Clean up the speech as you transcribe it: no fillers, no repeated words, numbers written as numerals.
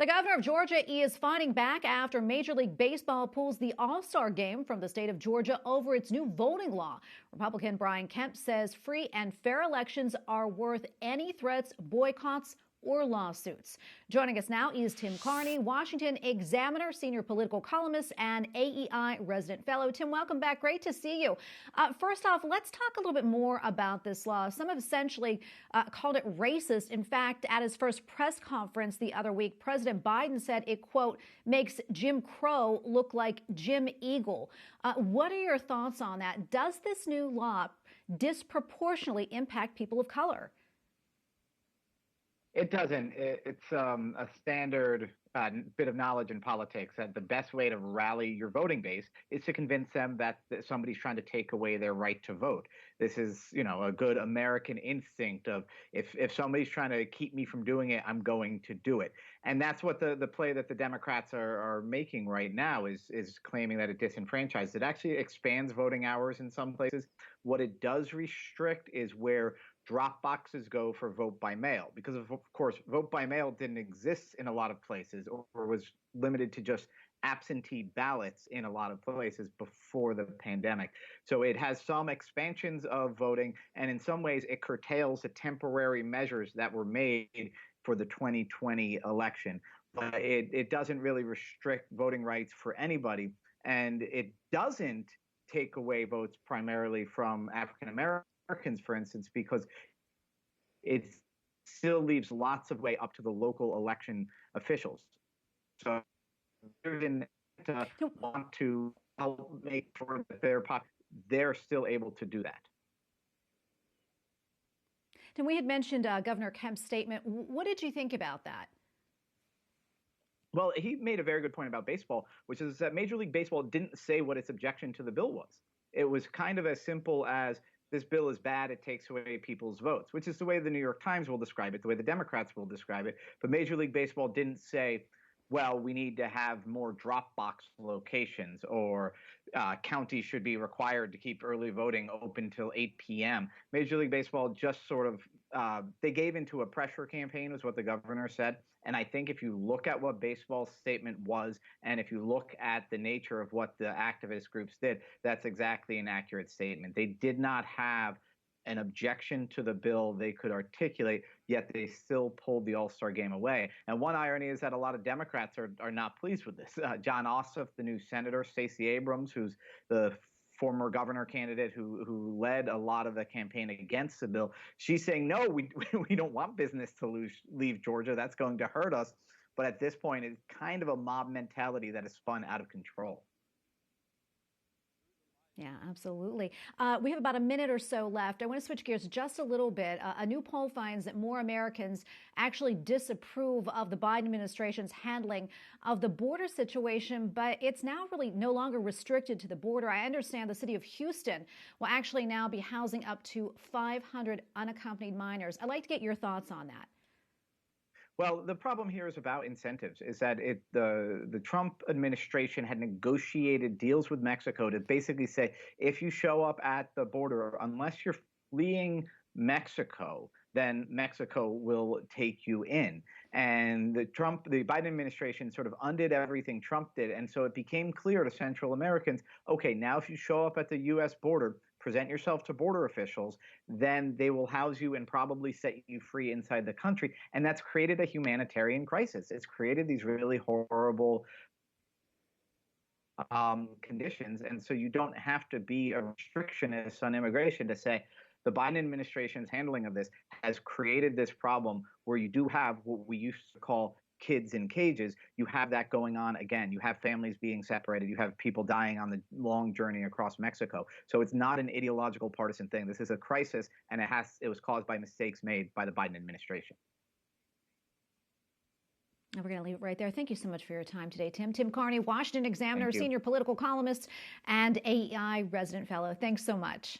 The governor of Georgia is fighting back after Major League Baseball pulls the All-Star game from the state of Georgia over its new voting law. Republican Brian Kemp says free and fair elections are worth any threats, boycotts, or lawsuits. Joining us now is Tim Carney, Washington Examiner, Senior Political Columnist, and AEI Resident Fellow. Tim, welcome back. Great to see you. First off, let's talk a little bit more about this law. Some have essentially called it racist. In fact, at his first press conference the other week, President Biden said it, quote, makes Jim Crow look like Jim Eagle. What are your thoughts on that? Does this new law disproportionately impact people of color? It doesn't. It's a standard bit of knowledge in politics that the best way to rally your voting base is to convince them that somebody's trying to take away their right to vote. This is, a good American instinct of if somebody's trying to keep me from doing it, I'm going to do it. And that's what the play that the Democrats are making right now is claiming that it disenfranchised. It actually expands voting hours in some places. What it does restrict is where drop boxes go for vote by mail, because of course, vote by mail didn't exist in a lot of places or was limited to just absentee ballots in a lot of places before the pandemic. So it has some expansions of voting, and in some ways it curtails the temporary measures that were made for the 2020 election. But it doesn't really restrict voting rights for anybody, and it doesn't take away votes primarily from African Americans, for instance, because it still leaves lots of way up to the local election officials. So they didn't want to help make sure that they're still able to do that. And we had mentioned Governor Kemp's statement. What did you think about that? Well, he made a very good point about baseball, which is that Major League Baseball didn't say what its objection to the bill was. It was kind of as simple as, this bill is bad, it takes away people's votes, which is the way the New York Times will describe it, the way the Democrats will describe it. But Major League Baseball didn't say, well, we need to have more drop box locations, or counties should be required to keep early voting open till 8 p.m. Major League Baseball just sort of, they gave into a pressure campaign, was what the governor said. And I think if you look at what baseball's statement was, and if you look at the nature of what the activist groups did, that's exactly an accurate statement. They did not have an objection to the bill they could articulate, yet they still pulled the All-Star game away. And one irony is that a lot of Democrats are not pleased with this. John Ossoff, the new senator, Stacey Abrams, who's the former governor candidate who led a lot of the campaign against the bill, she's saying, no, we don't want business to leave Georgia. That's going to hurt us. But at this point, it's kind of a mob mentality that is spun out of control. Yeah, absolutely. We have about a minute or so left. I want to switch gears just a little bit. A new poll finds that more Americans actually disapprove of the Biden administration's handling of the border situation, but it's now really no longer restricted to the border. I understand the city of Houston will actually now be housing up to 500 unaccompanied minors. I'd like to get your thoughts on that. Well, the problem here is about incentives, is that the Trump administration had negotiated deals with Mexico to basically say, if you show up at the border, unless you're fleeing Mexico, then Mexico will take you in. And the Biden administration sort of undid everything Trump did. And so it became clear to Central Americans, okay, now if you show up at the U.S. border, present yourself to border officials, then they will house you and probably set you free inside the country. And that's created a humanitarian crisis. It's created these really horrible conditions. And so you don't have to be a restrictionist on immigration to say the Biden administration's handling of this has created this problem where you do have what we used to call kids in cages. You have that going on again. You have families being separated. You have people dying on the long journey across Mexico. So it's not an ideological partisan thing. This is a crisis, and it was caused by mistakes made by the Biden administration. And we're going to leave it right there. Thank you so much for your time today, Tim. Tim Carney, Washington Examiner, Senior Political Columnist, and AEI Resident Fellow. Thanks so much.